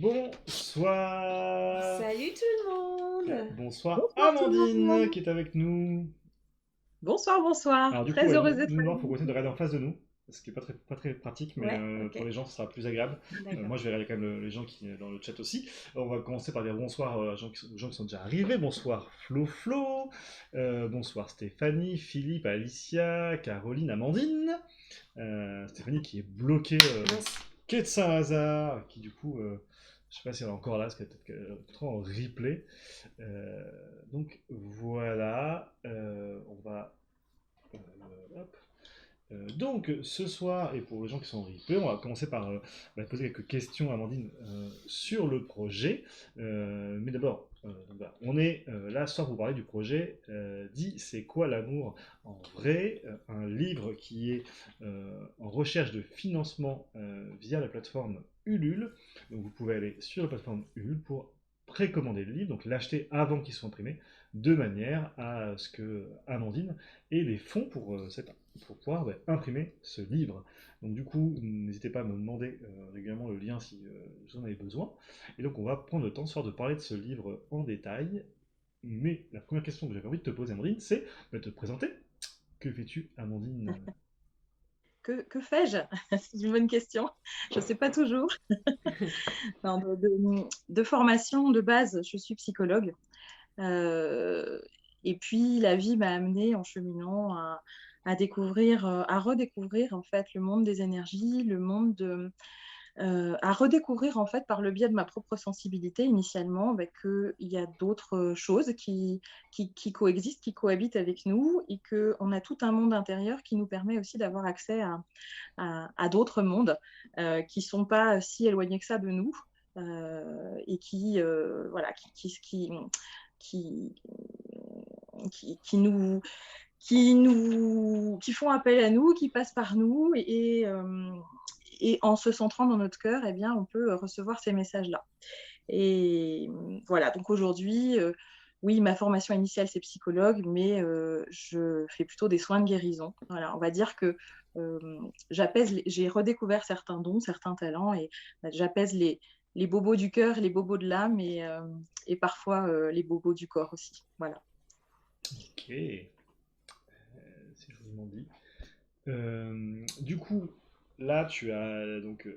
Bonsoir. Salut tout le monde! Bonsoir Bonsoir tout le Amandine monde. qui est avec nous. Bonsoir, bonsoir. Alors du coup, Très ouais, heureuse d'être nous voir, faut avec continuer de vous. regarder en face de nous, ce qui est pas très pratique, mais Ouais, pour ok, les gens, ce sera plus agréable. d'accord. Moi, je vais regarder quand même les gens qui dans le chat aussi. On va commencer par dire bonsoir aux gens qui sont déjà arrivés. Bonsoir Flo Flo. Bonsoir Stéphanie, Philippe, Alicia, Caroline, Amandine. Stéphanie qui est bloquée Mince. quai de Saint-Lazare, qui du coup, je sais pas si elle est encore là, parce qu'elle est peut-être en replay. Euh, donc voilà, on va hop. Donc ce soir, et pour les gens qui sont en replay, on va commencer par poser quelques questions à Amandine sur le projet. Mais d'abord, voilà, on est là ce soir pour parler du projet dit C'est quoi l'amour en vrai, un livre qui est en recherche de financement via la plateforme Ulule. Donc vous pouvez aller sur la plateforme Ulule pour précommander le livre, donc l'acheter avant qu'il soit imprimé, de manière à ce que Amandine ait les fonds pour pouvoir imprimer ce livre. Donc du coup, n'hésitez pas à me demander régulièrement le lien si vous en avez besoin. Et donc on va prendre le temps ce soir de parler de ce livre en détail. Mais la première question que j'avais envie de te poser, Amandine, c'est de te présenter. Que fais-tu, Amandine? Que fais-je? C'est une bonne question. Je ne sais pas toujours. Non, de formation de base, je suis psychologue. Euh, et puis, la vie m'a amenée en cheminant à découvrir, à redécouvrir en fait le monde des énergies, le monde à redécouvrir en fait par le biais de ma propre sensibilité initialement qu'il y a d'autres choses qui coexistent, qui cohabitent avec nous et qu'on a tout un monde intérieur qui nous permet aussi d'avoir accès à d'autres mondes qui ne sont pas si éloignés que ça de nous et voilà, qui, qui font appel à nous, qui passent par nous et en se centrant dans notre cœur, eh bien, on peut recevoir ces messages-là. Et voilà, donc aujourd'hui, oui, ma formation initiale, c'est psychologue, mais je fais plutôt des soins de guérison. Voilà, on va dire que euh, j'ai redécouvert certains dons, certains talents, et j'apaise les bobos du cœur, les bobos de l'âme, et parfois les bobos du corps aussi. Voilà. Ok, si je vous m'en dis. Du coup, là, tu as donc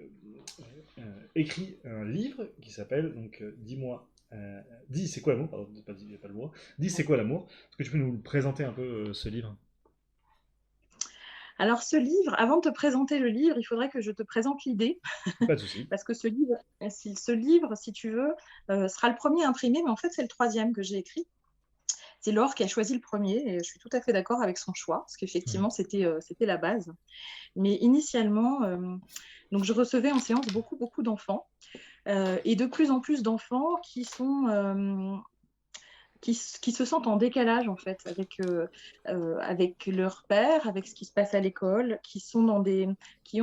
écrit un livre qui s'appelle donc Dis-moi, dis c'est quoi l'amour, pardon, pas le mot. Dis c'est quoi l'amour. Est-ce que tu peux nous présenter un peu ce livre? Alors ce livre, avant de te présenter le livre, il faudrait que je te présente l'idée, Pas de souci. parce que ce livre, si tu veux, sera le premier imprimé, mais en fait c'est le troisième que j'ai écrit. C'est Laure qui a choisi le premier et je suis tout à fait d'accord avec son choix, parce qu'effectivement, c'était la base. Mais initialement, donc je recevais en séance beaucoup, beaucoup d'enfants et de plus en plus d'enfants qui se sentent en décalage en fait avec leur père, avec ce qui se passe à l'école, qui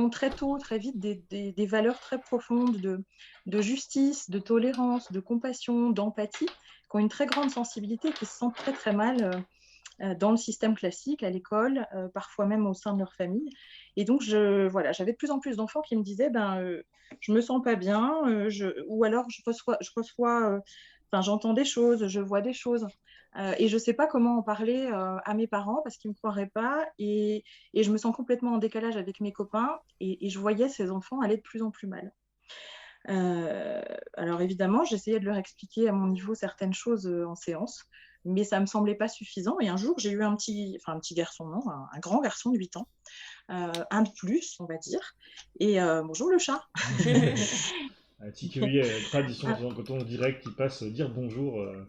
ont très tôt, très vite des valeurs très profondes de justice, de tolérance, de compassion, d'empathie, qui ont une très grande sensibilité et qui se sentent très très mal dans le système classique, à l'école, parfois même au sein de leur famille. Et donc, voilà, j'avais de plus en plus d'enfants qui me disaient, je me sens pas bien, ou alors enfin, j'entends des choses, je vois des choses. Et je ne sais pas comment en parler à mes parents parce qu'ils ne me croiraient pas. Et je me sens complètement en décalage avec mes copains. Et je voyais ces enfants aller de plus en plus mal. Euh, alors évidemment, j'essayais de leur expliquer à mon niveau certaines choses en séance, mais ça ne me semblait pas suffisant. Et un jour, j'ai eu un petit garçon, non, un grand garçon de 8 ans, un de plus, on va dire. Et bonjour le chat. Tiki, tradition, quand on direct, il passe dire bonjour. Euh,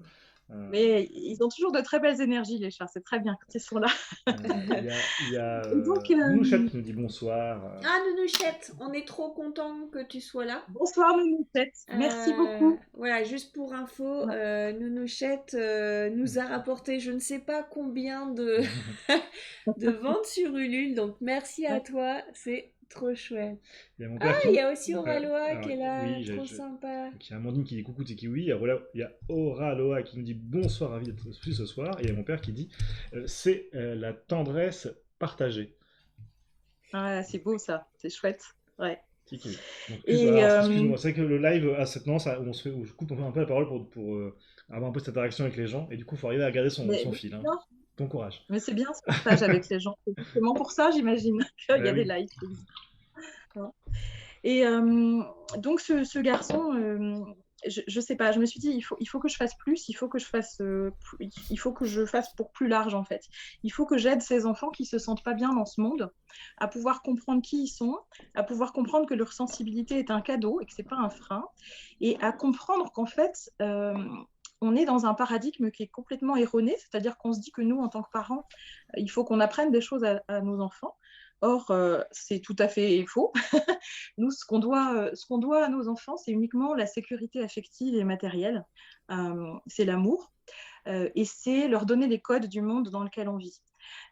Mais ils ont toujours de très belles énergies, les chats. C'est très bien quand ils sont là. Il y a Et donc, Nounouchette qui nous dit bonsoir. Ah, Nounouchette, on est trop content que tu sois là. bonsoir, Nounouchette. Merci beaucoup. Voilà, juste pour info, Nounouchette nous a rapporté je ne sais pas combien de ventes sur Ulule, donc merci à toi, c'est trop chouette. Il y a mon Ah, père il qui. y a aussi Oraloa Alors, qui est là, oui, trop sympa. donc, il y a Amandine qui dit coucou Tiki oui. Il y a Aura Loa qui nous dit bonsoir, ravi d'être ici ce soir. Et il y a mon père qui dit c'est la tendresse partagée. Ah, c'est beau ça, c'est chouette. Ouais. Tiki. Donc, Et alors, excuse-moi, c'est vrai que le live a cette tendance où je coupe un peu la parole pour avoir un peu cette interaction avec les gens, et du coup, il faut arriver à garder son mais fil. c'est Hein. bien, Bon courage. mais c'est bien ce partage avec les gens. C'est justement pour ça, j'imagine, qu'il y Bah a des oui. lives qui existent. Et donc, ce garçon, je sais pas, je me suis dit, il faut que je fasse plus, il faut que je fasse pour plus large, en fait. Il faut que j'aide ces enfants qui se sentent pas bien dans ce monde à pouvoir comprendre qui ils sont, à pouvoir comprendre que leur sensibilité est un cadeau et que c'est pas un frein, et à comprendre qu'en fait, on est dans un paradigme qui est complètement erroné, c'est-à-dire qu'on se dit que nous, en tant que parents, il faut qu'on apprenne des choses à nos enfants. Or, c'est tout à fait faux. Nous, ce qu'on doit à nos enfants, c'est uniquement la sécurité affective et matérielle. C'est l'amour et c'est leur donner les codes du monde dans lequel on vit.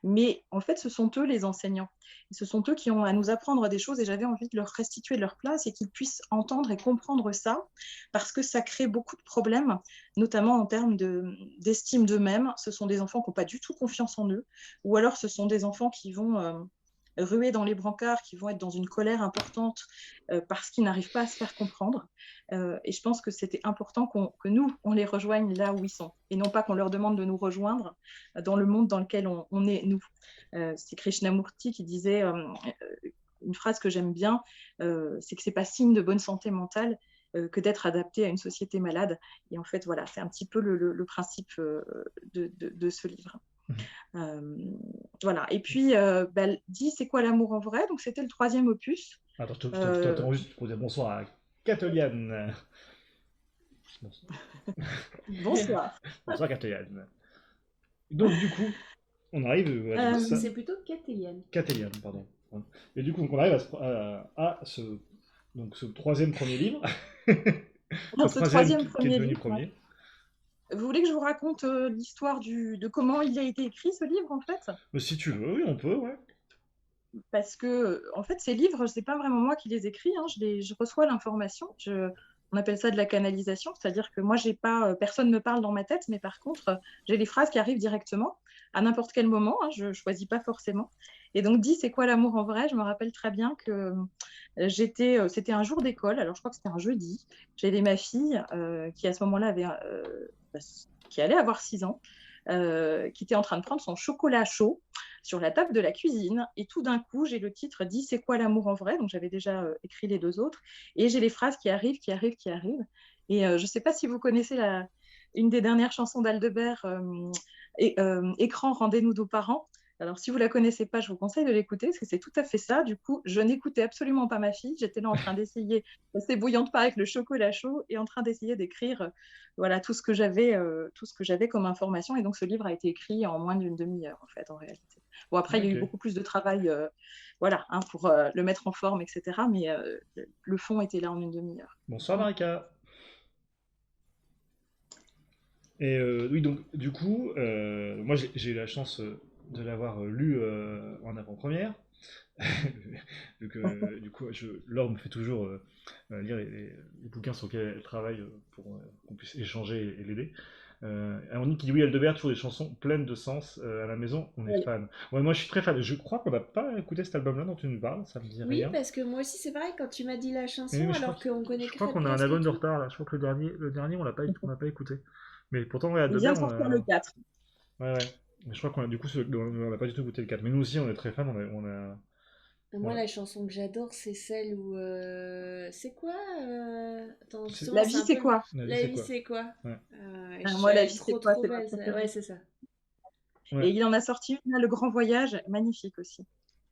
Mais en fait, ce sont eux les enseignants. Et ce sont eux qui ont à nous apprendre des choses et j'avais envie de leur restituer leur place et qu'ils puissent entendre et comprendre ça parce que ça crée beaucoup de problèmes, notamment en termes d'estime d'eux-mêmes. Ce sont des enfants qui n'ont pas du tout confiance en eux ou alors ce sont des enfants qui vont ruer dans les brancards, qui vont être dans une colère importante parce qu'ils n'arrivent pas à se faire comprendre. Et je pense que c'était important que nous, on les rejoigne là où ils sont, et non pas qu'on leur demande de nous rejoindre dans le monde dans lequel on est, nous. C'est Krishnamurti qui disait une phrase que j'aime bien, c'est que c'est pas signe de bonne santé mentale que d'être adapté à une société malade. Et en fait, voilà, c'est un petit peu le principe de ce livre. Voilà. Et puis, dit c'est quoi l'amour en vrai? Donc, c'était le 3e opus. Attends, je t'interromps juste pour dire bonsoir à Catholiane. Bonsoir. Bonsoir. Bonsoir, Catholiane. Donc, du coup, on arrive à ça. C'est plutôt Cathéliane. Catholiane, pardon. Et du coup, on arrive à donc, ce 3e premier livre. Alors, ce 3e qui est premier devenu livre. premier. Vous voulez que je vous raconte l'histoire de comment il a été écrit, ce livre, en fait? Mais si tu veux, oui, on peut, ouais. Parce que, en fait, ces livres, ce n'est pas vraiment moi qui les écris, hein, je reçois l'information. On appelle ça de la canalisation, c'est-à-dire que moi, j'ai pas, personne ne me parle dans ma tête, mais par contre, j'ai les phrases qui arrivent directement à n'importe quel moment, hein, je ne choisis pas forcément. Et donc, dit, c'est quoi l'amour en vrai? Je me rappelle très bien que c'était un jour d'école, alors je crois que c'était un jeudi. J'avais ma fille qui, à ce moment-là, qui allait avoir 6 ans, qui était en train de prendre son chocolat chaud sur la table de la cuisine. Et tout d'un coup, j'ai le titre dit c'est quoi l'amour en vrai? Donc j'avais déjà écrit les 2 autres. Et j'ai les phrases qui arrivent, qui arrivent, qui arrivent. Et je ne sais pas si vous connaissez une des dernières chansons d'Aldebert, Écran, rendez-nous nos parents. Alors, si vous ne la connaissez pas, je vous conseille de l'écouter parce que c'est tout à fait ça. Du coup, je n'écoutais absolument pas ma fille. J'étais là en train d'essayer, rester bouillante pas avec le chocolat chaud et en train d'essayer d'écrire voilà, tout ce que j'avais comme information. Et donc, ce livre a été écrit en moins d'une demi-heure, en fait, en réalité. Bon, après, il y a eu beaucoup plus de travail voilà, hein, pour le mettre en forme, etc. Mais le fond était là en une demi-heure. Bonsoir, Marika. Et oui, donc, du coup, moi, j'ai eu la chance de l'avoir lu en avant-première. Vu que, du coup, Laure me fait toujours lire les bouquins sur lesquels elle travaille pour qu'on puisse échanger et l'aider. On dit qu'il dit oui, Aldebert, toujours des chansons pleines de sens à la maison, on est Oui. fan. Ouais, moi je suis très fan. Je crois qu'on n'a pas écouté cet album-là dont tu nous parles, ça me dit Oui, rien. parce que moi aussi, c'est pareil, quand tu m'as dit la Mais chanson, oui, mais alors qu'on connaît je crois qu'on a un presque album de tout. retard là. Je crois que le dernier on l'a pas écouté. Mais pourtant, ouais, Il vient Aldebert, de sortir le 4. ouais, ouais. Mais je crois qu'on a du coup, on n'a pas du tout écouté le 4. Mais nous aussi, on est très fans. Moi, la chanson que j'adore, c'est celle où. C'est quoi Attends, justement, La c'est vie, un c'est peu. quoi? La vie, La c'est vie, quoi? c'est quoi Ouais. Moi, la Elle est vie, c'est trop, quoi? trop C'est ma belle. préférée. Ouais, c'est ça. Ouais. Et il en a sorti une, là, Le Grand Voyage, magnifique aussi.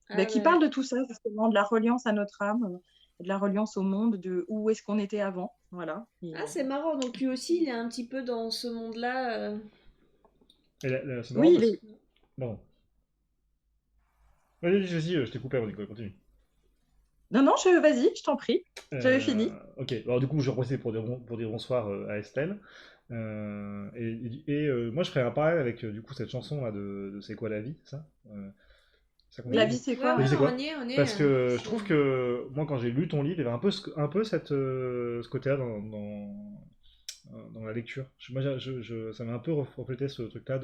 Ah Qui parle ouais. de tout ça, justement, de la reliance à notre âme, de la reliance au monde, de où est-ce qu'on était avant. Voilà. Ah, c'est marrant. Donc, lui aussi, il est un petit peu dans ce monde-là. Et c'est marrant Oui, parce que. Pardon. Vas-y, je t'ai coupé avant, Nicolas, continue. Non, non, vas-y, je t'en prie. J'avais fini. Ok, alors du coup, je reprocède pour dire bonsoir à Estelle. Moi, je ferais un parallèle avec du coup cette chanson là de C'est quoi la vie, ça ça qu'on La dit. vie, c'est Ouais, quoi? La ouais, vie, c'est quoi? on y est. Parce que je C'est- trouve que moi, quand j'ai lu ton livre, il y avait un peu ce côté-là dans la lecture. Moi, ça m'a un peu reflété ce truc-là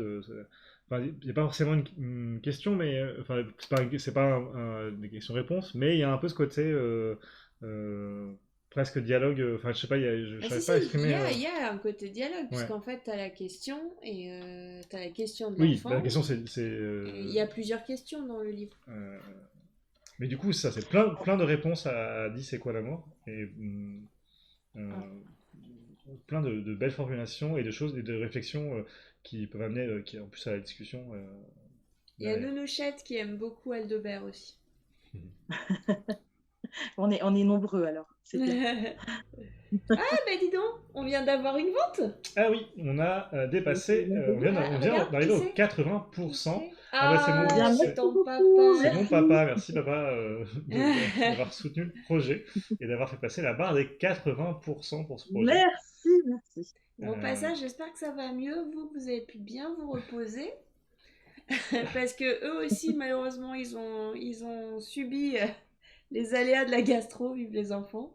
enfin, il n'y a pas forcément une question, mais enfin, c'est pas des questions-réponses, mais il y a un peu ce côté presque dialogue. Enfin, je sais pas, je Ah, savais si, pas si, exprimer. il y a un côté dialogue, Ouais. puisqu'en fait, tu as la question et tu as la question de Oui, bah, la l'enfant. question Et il y a plusieurs questions dans le livre. euh, mais du coup, ça, c'est plein de réponses à 10 c'est quoi l'amour et plein de belles formulations et de choses et de réflexions qui peuvent amener, qui, en plus à la discussion Il y a derrière. Nounouchette qui aime beaucoup Aldebert aussi. On est nombreux alors, c'est bien. Ah, bah dis donc, on vient d'avoir une vente. Ah oui, on a C'est dépassé, merveilleux. on Ah, vient regarde, qui d'arriver aux c'est? Qui 80%. c'est? Ah bah Eh bien, Ah, c'est merci ton beaucoup, c'est papa. mon merci. papa, merci papa d'avoir soutenu le projet et d'avoir fait passer la barre des 80% pour ce projet. Merci, merci. Bon Euh, passage, j'espère que ça va mieux. Vous avez pu bien vous reposer. Parce que eux aussi, malheureusement, ils ont subi les aléas de la gastro, vive les enfants.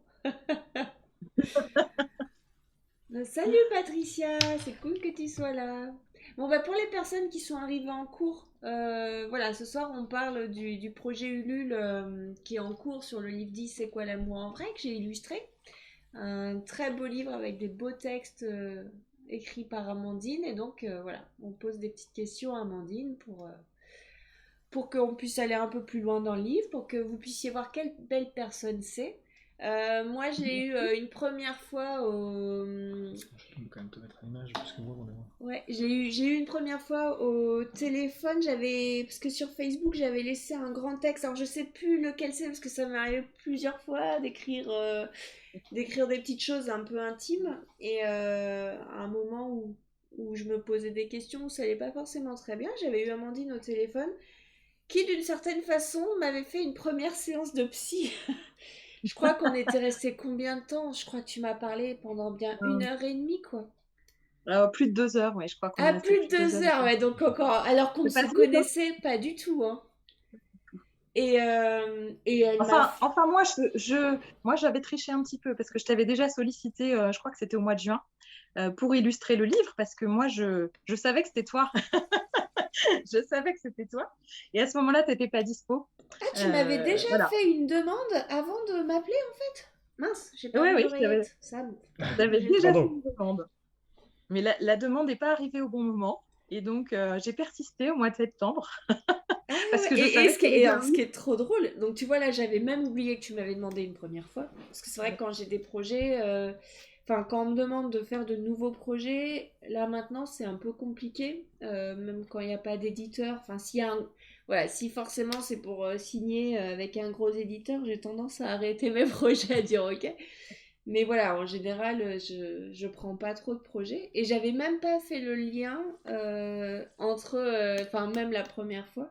Salut Patricia, c'est cool que tu sois là. Bon, bah pour les personnes qui sont arrivées en cours, voilà, ce soir on parle du projet Ulule qui est en cours sur le livre 10 C'est quoi l'amour en vrai que j'ai illustré. Un très beau livre avec des beaux textes écrits par Amandine. Et donc voilà, on pose des petites questions à Amandine pour qu'on puisse aller un peu plus loin dans le livre, pour que vous puissiez voir quelle belle personne c'est. Moi, j'ai eu une première fois au... Je peux quand même te mettre à l'image parce que moi, on est loin. Ouais, j'ai eu une première fois au téléphone, parce que sur Facebook, j'avais laissé un grand texte. Alors, je sais plus lequel c'est parce que ça m'est arrivé plusieurs fois d'écrire des petites choses un peu intimes. Et à un moment où je me posais des questions où ça allait pas forcément très bien, j'avais eu Amandine au téléphone qui d'une certaine façon m'avait fait une première séance de psy. Je crois qu'on était resté combien de temps? Je crois que tu m'as parlé pendant bien une Euh, heure et demie, quoi. plus de 2 heures, oui, je crois qu'on est Ah, resté plus plus de de deux deux heures. heures, ouais, donc encore, alors qu'on ne C'est se pas vite, hein. connaissait pas du tout, hein. Et elle m'a... Enfin moi, j'avais triché un petit peu parce que je t'avais déjà sollicité, je crois que c'était au mois de juin, pour illustrer le livre parce que moi, je savais que c'était toi. Je savais que c'était toi. Et à ce moment-là, tu n'étais pas dispo. Ah, tu m'avais déjà Voilà. fait une demande avant de m'appeler, en fait? Mince, j'ai Oui, perdu oui, je l'oreillette. Ça, t'avais j'ai trop... déjà fait Pardon. une demande. Mais la demande n'est pas arrivée au bon moment. Et donc, j'ai persisté au mois de septembre Ah parce ouais, que je savais que tu allais dire alors, ce oui. qui est trop drôle, donc tu vois là, j'avais même oublié que tu m'avais demandé une première fois, parce que c'est vrai que quand j'ai des projets, enfin quand on me demande de faire de nouveaux projets, là maintenant c'est un peu compliqué, même quand il n'y a pas d'éditeur, enfin s'il y a un, voilà, si forcément c'est pour signer avec un gros éditeur, j'ai tendance à arrêter mes projets, à dire ok, mais voilà, en général, je prends pas trop de projets, et j'avais même pas fait le lien entre, enfin même la première fois.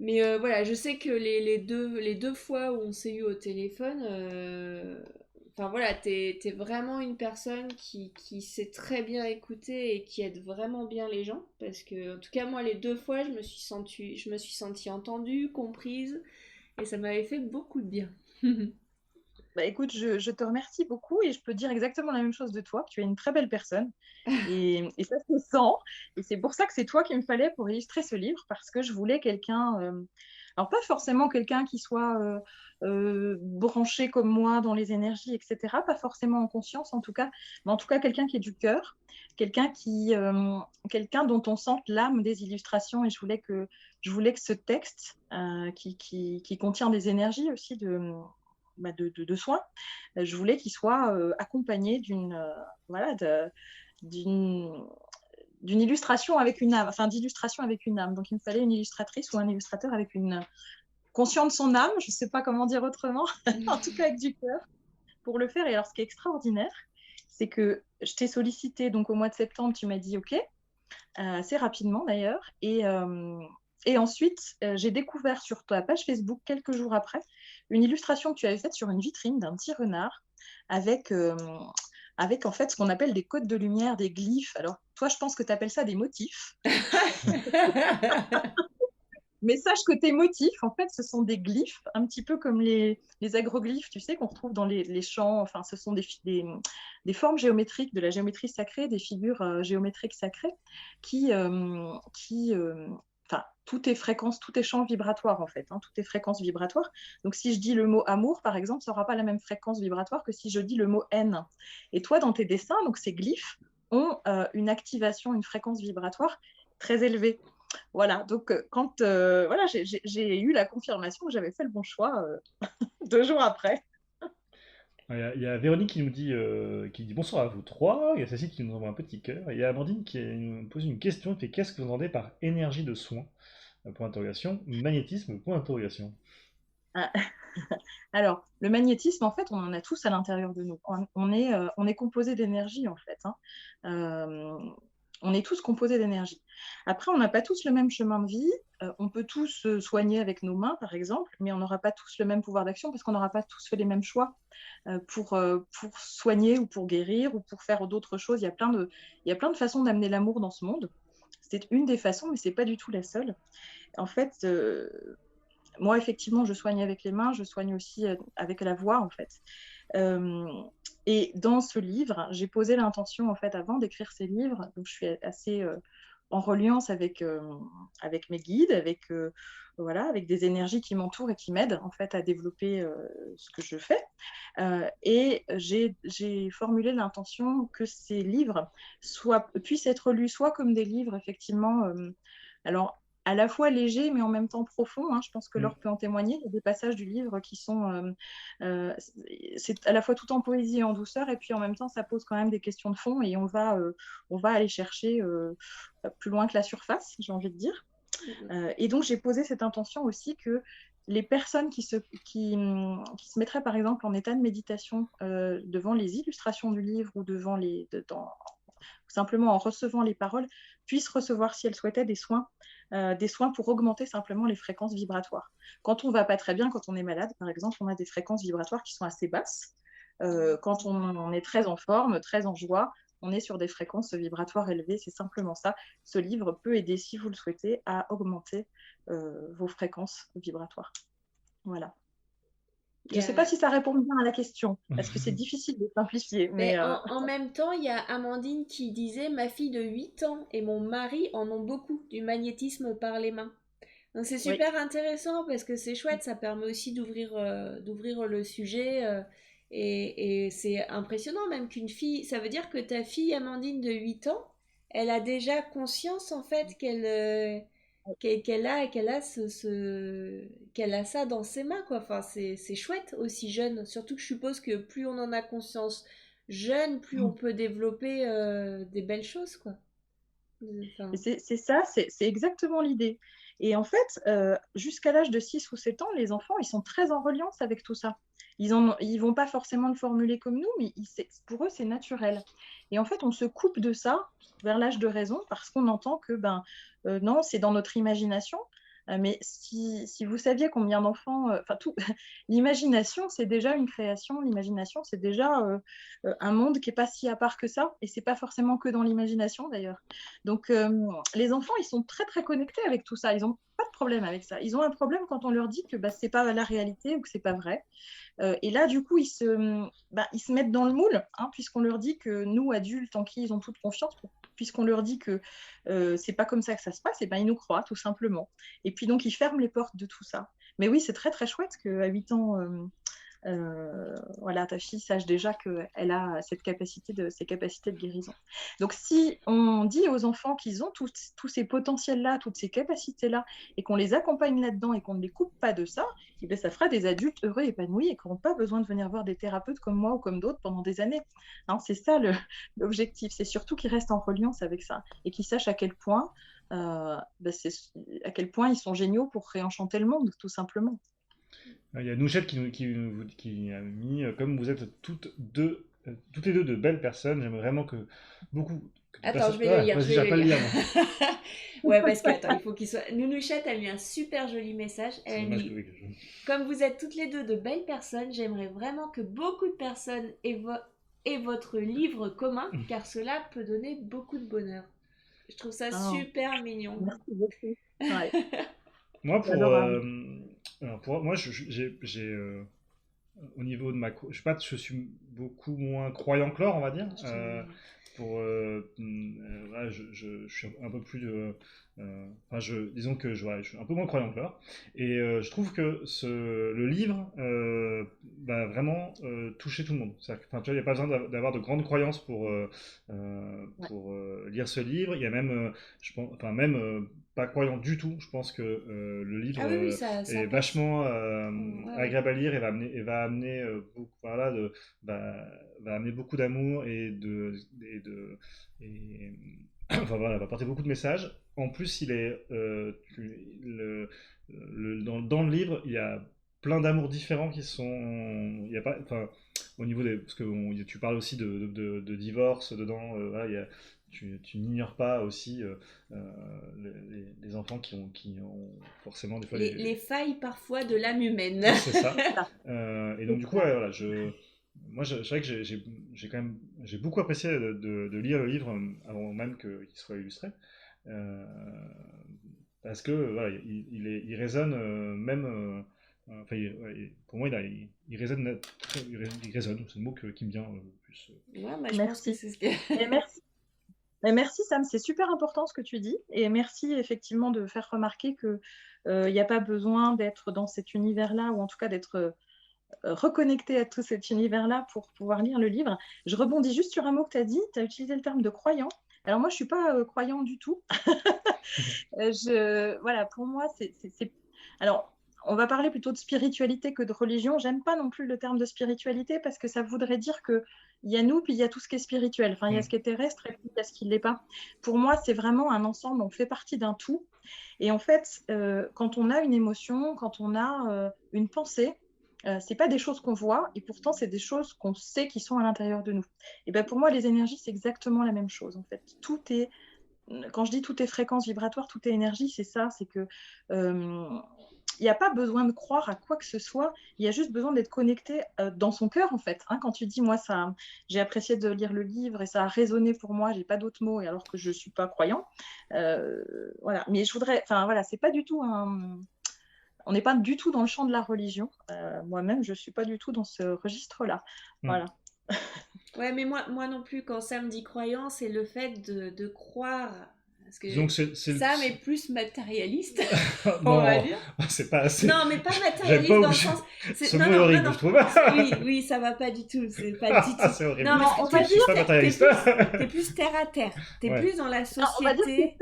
Mais voilà, je sais que les deux fois où on s'est eu au téléphone, enfin voilà, t'es vraiment une personne qui sait très bien écouter et qui aide vraiment bien les gens. Parce que, en tout cas, moi, les deux fois, je me suis sentie entendue, comprise, et ça m'avait fait beaucoup de bien. Bah, écoute, je te remercie beaucoup et je peux dire exactement la même chose de toi, que tu es une très belle personne. Et ça se sent. Et c'est pour ça que c'est toi qu'il me fallait pour illustrer ce livre, parce que je voulais quelqu'un, alors pas forcément quelqu'un qui soit branché comme moi dans les énergies, etc. Pas forcément en conscience en tout cas, mais en tout cas quelqu'un qui est du cœur, quelqu'un quelqu'un dont on sente l'âme des illustrations. Et je voulais que ce texte qui contient des énergies aussi de soins, je voulais qu'il soit accompagné voilà, d'une d'une illustration avec une âme, enfin d'illustration avec une âme. Donc il me fallait une illustratrice ou un illustrateur avec une conscient de son âme, je ne sais pas comment dire autrement, en tout cas avec du cœur pour le faire. Et alors ce qui est extraordinaire, c'est que je t'ai sollicité donc au mois de septembre, tu m'as dit OK, assez rapidement d'ailleurs, et ensuite, j'ai découvert sur ta page Facebook, quelques jours après, une illustration que tu avais faite sur une vitrine d'un petit renard avec, avec en fait ce qu'on appelle des codes de lumière, des glyphes. Alors, toi, je pense que tu appelles ça des motifs. Mais sache que tes motifs, en fait, ce sont des glyphes, un petit peu comme les agroglyphes, tu sais, qu'on retrouve dans les champs. Enfin, ce sont des formes géométriques de la géométrie sacrée, des figures géométriques sacrées qui enfin, tout est fréquence, tout est champ vibratoire en fait, hein, tout est fréquence vibratoire. Donc si je dis le mot amour, par exemple, ça n'aura pas la même fréquence vibratoire que si je dis le mot haine. Et toi, dans tes dessins, donc ces glyphes ont une activation, une fréquence vibratoire très élevée. Voilà, donc quand voilà, j'ai eu la confirmation que j'avais fait le bon choix 2 jours après. Il y a Véronique qui dit bonsoir à vous trois. Il y a Cécile qui nous envoie un petit cœur. Et il y a Amandine qui nous pose une question. Fait qu'est-ce que vous entendez par énergie de soin? Point d'interrogation. Magnétisme, point d'interrogation. Ah, alors, le magnétisme, en fait, on en a tous à l'intérieur de nous. On est composé d'énergie, en fait, hein. Euh, on est tous composés d'énergie. Après, on n'a pas tous le même chemin de vie. On peut tous se soigner avec nos mains, par exemple, mais on n'aura pas tous le même pouvoir d'action parce qu'on n'aura pas tous fait les mêmes choix pour soigner ou pour guérir ou pour faire d'autres choses. Il y a plein de façons d'amener l'amour dans ce monde. C'est une des façons, mais ce n'est pas du tout la seule. En fait, moi, effectivement, je soigne avec les mains, je soigne aussi avec la voix, en fait. Euh, et dans ce livre, j'ai posé l'intention, en fait, avant d'écrire ces livres, donc je suis assez en reliance avec mes guides, voilà, avec des énergies qui m'entourent et qui m'aident, en fait, à développer ce que je fais. Et j'ai formulé l'intention que ces livres puissent être lus soit comme des livres, effectivement, alors à la fois légers, mais en même temps profonds, hein, je pense que Mm. Laure peut en témoigner. Il y a des passages du livre qui sont... c'est à la fois tout en poésie et en douceur, et puis en même temps, ça pose quand même des questions de fond, et on va aller chercher plus loin que la surface, j'ai envie de dire. Et donc, j'ai posé cette intention aussi que les personnes qui se mettraient, par exemple, en état de méditation devant les illustrations du livre ou simplement en recevant les paroles, puissent recevoir, si elles souhaitaient, des soins pour augmenter simplement les fréquences vibratoires. Quand on ne va pas très bien, quand on est malade, par exemple, on a des fréquences vibratoires qui sont assez basses. Quand on est très en forme, très en joie, on est sur des fréquences vibratoires élevées. C'est simplement ça. Ce livre peut aider, si vous le souhaitez, à augmenter vos fréquences vibratoires. Voilà. Je ne sais pas si ça répond bien à la question, parce que c'est difficile de simplifier. Mais Mais en même temps, il y a Amandine qui disait ma fille de 8 ans et mon mari en ont beaucoup du magnétisme par les mains. Donc c'est oui. super intéressant parce que c'est chouette, ça permet aussi d'ouvrir le sujet et c'est impressionnant même qu'une fille, ça veut dire que ta fille Amandine de 8 ans, elle a déjà conscience en fait qu'elle a qu'elle a ça dans ses mains quoi. Enfin c'est chouette aussi jeune, surtout que je suppose que plus on en a conscience jeune, plus on peut développer des belles choses quoi. Enfin, C'est ça, c'est exactement l'idée. Et en fait, jusqu'à l'âge de 6 ou 7 ans, les enfants, ils sont très en reliance avec tout ça. Ils vont pas forcément le formuler comme nous, mais pour eux, c'est naturel. Et en fait, on se coupe de ça vers l'âge de raison parce qu'on entend que non, c'est dans notre imagination. Mais si vous saviez combien d'enfants, tout, l'imagination, c'est déjà une création. L'imagination, c'est déjà un monde qui est pas si à part que ça. Et c'est pas forcément que dans l'imagination d'ailleurs. Donc, les enfants, ils sont très, très connectés avec tout ça. Ils n'ont pas de problème avec ça. Ils ont un problème quand on leur dit que ce n'est pas la réalité ou que ce n'est pas vrai. Et là, du coup, ils se mettent dans le moule, hein, puisqu'on leur dit que nous, adultes, en qui ils ont toute confiance, puisqu'on leur dit que c'est pas comme ça que ça se passe, et ben, ils nous croient, tout simplement. Et puis, donc, ils ferment les portes de tout ça. Mais oui, c'est très, très chouette qu'à 8 ans, voilà, ta fille sache déjà qu'elle a ces capacités de guérison. Donc, si on dit aux enfants qu'ils ont tous ces potentiels-là, toutes ces capacités-là, et qu'on les accompagne là-dedans et qu'on ne les coupe pas de ça, eh bien, ça fera des adultes heureux, épanouis et qui n'auront pas besoin de venir voir des thérapeutes comme moi ou comme d'autres pendant des années. Hein, c'est ça l'objectif. C'est surtout qu'ils restent en reliance avec ça et qu'ils sachent à quel point ils sont géniaux pour réenchanter le monde, tout simplement. Il y a Nouchette qui a mis comme vous êtes toutes les deux de belles personnes. J'aimerais vraiment que beaucoup. attends, je vais le Ouais, lire, je vas-y, vais j'arrive le pas à le lire. lire, moi. Ouais, parce que, attends, il faut qu'il soit... Nounouchette a mis un super joli message. C'est Elle a dommage que mis, oui. comme vous êtes toutes les deux de belles personnes, j'aimerais vraiment que beaucoup de personnes aient votre livre commun, car cela peut donner beaucoup de bonheur. Je trouve ça Oh, super mignon. merci beaucoup. Ouais, Moi, c'est adorable. moi, au niveau de je suis beaucoup moins croyant que Laure, on va dire. Voilà, je suis un peu plus disons que je suis un peu moins croyant que Laure, et je trouve que le livre va vraiment toucher tout le monde. Enfin, tu vois, il n'y a pas besoin d'avoir de grandes croyances pour lire ce livre. Il y a même, je pense, enfin même pas croyant du tout. Je pense que le livre Ah oui, oui, ça est passe. vachement Ouais, ouais. agréable à lire et va amener beaucoup, voilà, va amener beaucoup d'amour et, enfin voilà, va porter beaucoup de messages. En plus, il est dans le livre, il y a plein d'amours différents qui sont, il y a pas, enfin, au niveau des, parce que tu parles aussi de divorce dedans, voilà, tu n'ignores pas aussi les enfants qui ont forcément des fois Les failles parfois de l'âme humaine. c'est ça. Ça, Et donc c'est du coup, ça. ouais, voilà, c'est vrai que j'ai quand même, j'ai beaucoup apprécié de lire le livre avant même qu'il soit illustré, euh, parce que voilà, il résonne même, enfin, pour moi, il résonne, il résonne, c'est le mot qui me vient le plus. Ouais, bah, je pense que Merci. c'est ce que... Et merci. Mais merci Sam, c'est super important ce que tu dis. Et merci effectivement de faire remarquer qu'il n'y a pas besoin d'être dans cet univers-là, ou en tout cas d'être reconnecté à tout cet univers-là pour pouvoir lire le livre. Je rebondis juste sur un mot que tu as dit, tu as utilisé le terme de croyant. Alors moi, je ne suis pas croyant du tout. Voilà, pour moi, Alors, on va parler plutôt de spiritualité que de religion. J'aime pas non plus le terme de spiritualité parce que ça voudrait dire qu'il y a nous, puis il y a tout ce qui est spirituel. Enfin, il y a ce qui est terrestre et puis il y a ce qui ne l'est pas. Pour moi, c'est vraiment un ensemble, on fait partie d'un tout. Et en fait, quand on a une émotion, quand on a une pensée, c'est pas des choses qu'on voit et pourtant c'est des choses qu'on sait qui sont à l'intérieur de nous. Et ben pour moi, les énergies, c'est exactement la même chose. En fait, quand je dis tout est fréquence vibratoire, tout est énergie, c'est ça, c'est que il n'y a pas besoin de croire à quoi que ce soit, il y a juste besoin d'être connecté dans son cœur en fait. Hein, quand tu dis moi ça, j'ai apprécié de lire le livre et ça a résonné pour moi, j'ai pas d'autres mots et alors que je suis pas croyant, voilà. Mais je voudrais, enfin voilà, c'est pas du tout on n'est pas du tout dans le champ de la religion. Moi-même, je suis pas du tout dans ce registre-là. Hmm. Voilà. Ouais, mais moi non plus, quand Sam dit croyance, c'est le fait de croire. Parce que Disons que Sam est plus matérialiste, on va non, dire. c'est pas assez. Non, mais pas J'aime matérialiste pas. dans le sens. Ce Non, mot est non, non, horrible, non. je trouve. Oui, oui, ça va pas du tout. C'est pas du tout. C'est horrible. Non, mais On ce que va tu Je veux suis dire, pas matérialiste. t'es plus terre à terre. T'es Ouais. plus dans la Alors, société.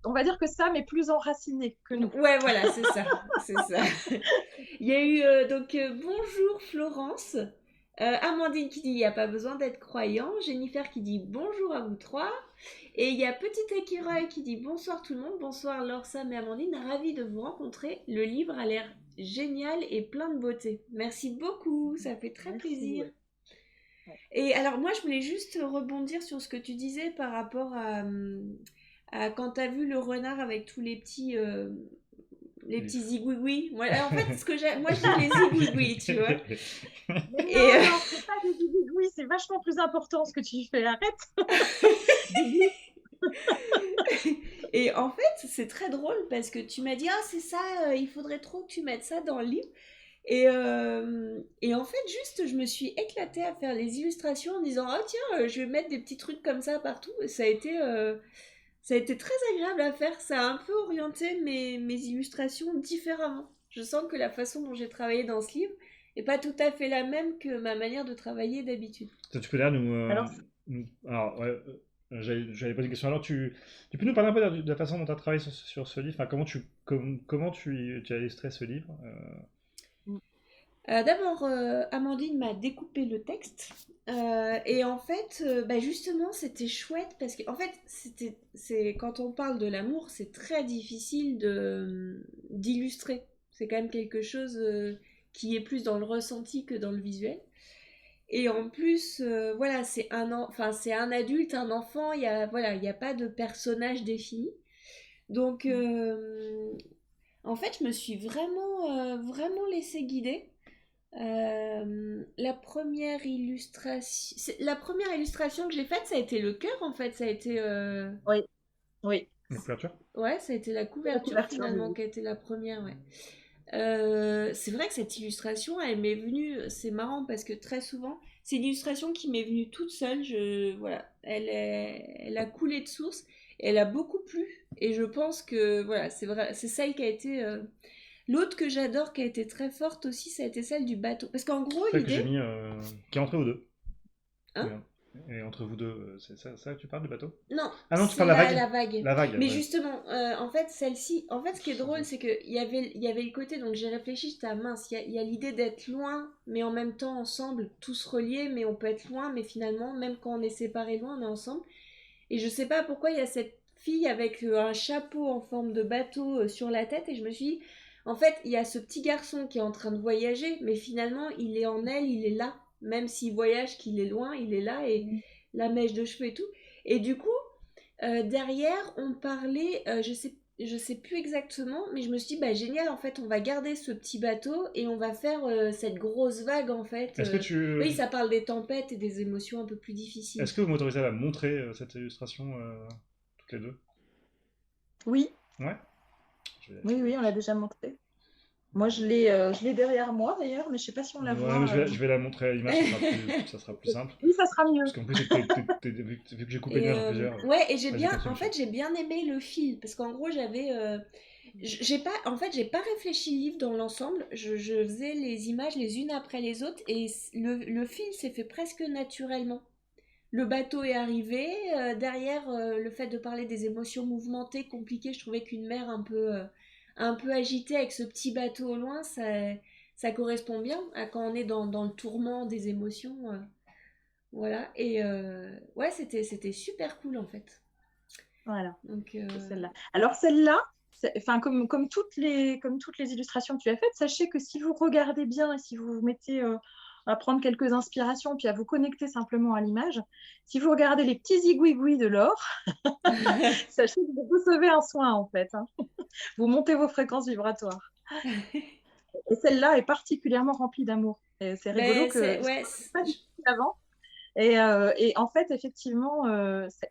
on va dire que Sam est plus enraciné que nous. Ouais, voilà, c'est ça. C'est ça. Il y a eu donc bonjour Florence. Amandine qui dit il n'y a pas besoin d'être croyant. Jennifer qui dit bonjour à vous trois. Et il y a Petite Écureuil qui dit bonsoir tout le monde. Bonsoir Laure, Sam et Amandine. Ravi de vous rencontrer. Le livre a l'air génial et plein de beauté. Merci beaucoup, ça fait très plaisir. Ouais. Et alors moi je voulais juste rebondir sur ce que tu disais par rapport à quand tu as vu le renard avec tous les petits zigouigouis. Moi, en fait, moi je dis les zigouigouis, tu vois. Mais Et, non, c'est pas des bidouilles, oui, c'est vachement plus important ce que tu fais. Arrête. Et en fait, c'est très drôle parce que tu m'as dit ah c'est ça, il faudrait trop que tu mettes ça dans le livre. Et en fait, juste, je me suis éclatée à faire les illustrations en disant ah tiens, je vais mettre des petits trucs comme ça partout. Et ça a été très agréable à faire. Ça a un peu orienté mes illustrations différemment. Je sens que la façon dont j'ai travaillé dans ce livre est pas tout à fait la même que ma manière de travailler d'habitude. Tu peux d'ailleurs Alors, alors, ouais, j'avais posé une question. Alors, tu peux nous parler un peu de la façon dont tu as travaillé sur ce livre, enfin, comment tu as illustré ce livre D'abord, Amandine m'a découpé le texte. Et en fait, bah justement, c'était chouette parce que, en fait, c'est quand on parle de l'amour, c'est très difficile d'illustrer. C'est quand même quelque chose qui est plus dans le ressenti que dans le visuel. Et en plus, voilà, c'est un adulte, un enfant. Voilà, il y a pas de personnage défini. Donc, en fait, je me suis vraiment laissée guider. La première illustration que j'ai faite, ça a été le cœur en fait, ça a été oui, oui. La couverture ouais, ça a été la La couverture couverture, finalement oui. qui a été la première, ouais. C'est vrai que cette illustration, elle m'est venue, c'est marrant parce que très souvent, c'est une illustration qui m'est venue toute seule, voilà, elle a coulé de source Elle a beaucoup plu. Et je pense que voilà, c'est vrai, c'est celle qui a été. L'autre que j'adore, qui a été très forte aussi, ça a été celle du bateau. Parce qu'en gros, Celle que j'ai l'idée. mis, qui est entre vous deux. Hein? Regarde. Et entre vous deux, c'est ça que tu parles du bateau? Non, Ah non, tu c'est parles de la vague? la vague. La vague, Mais ouais. justement, en fait, celle-ci, en fait, ce qui est drôle, c'est il y avait le côté, donc j'ai réfléchi, j'étais à mince, il y a l'idée d'être loin, mais en même temps ensemble, tous reliés, mais on peut être loin, mais finalement, même quand on est séparés loin, on est ensemble. Et je sais pas pourquoi il y a cette fille avec un chapeau en forme de bateau sur la tête, et je me suis dit, en fait, il y a ce petit garçon qui est en train de voyager, mais finalement, il est en elle, il est là. Même s'il voyage, qu'il est loin, il est là, et la mèche de cheveux et tout. Et du coup, derrière, on parlait, je sais plus exactement, mais je me suis dit, bah génial, en fait, on va garder ce petit bateau et on va faire cette grosse vague, en fait. Est-ce que tu... Oui, ça parle des tempêtes et des émotions un peu plus difficiles. Est-ce que vous m'autorisez à la montrer, cette illustration, toutes les deux? Oui, Ouais? oui, oui, on l'a déjà montré. Moi, je l'ai derrière moi d'ailleurs, mais je sais pas si on la Ouais, mais voit. je vais la montrer à l'image, ça sera plus simple. Oui, ça sera Parce mieux. qu'en plus, vu que j'ai coupé Et l'image en plusieurs, ouais, et vas-y, continue, en Michel. fait, j'ai bien aimé le fil parce qu'en gros, j'ai pas, en fait, j'ai pas réfléchi le livre dans l'ensemble. Je faisais les images les unes après les autres et le fil s'est fait presque naturellement. Le bateau est arrivé, derrière le fait de parler des émotions mouvementées, compliquées, je trouvais qu'une mer un peu agitée avec ce petit bateau au loin, ça correspond bien à quand on est dans le tourment des émotions. Voilà, et ouais, c'était super cool en fait. Voilà, Donc, c'est celle-là. Alors celle-là, enfin comme toutes les illustrations que tu as faites, sachez que si vous regardez bien et si vous vous mettez à prendre quelques inspirations puis à vous connecter simplement à l'image, si vous regardez les petits zigouigouis de l'or, sachez que vous recevez un soin en fait, hein. Vous montez vos fréquences vibratoires. Et celle-là est particulièrement remplie d'amour. Et c'est rigolo ben, que c'est, je ouais, ne pas du tout avant. Et en fait, effectivement,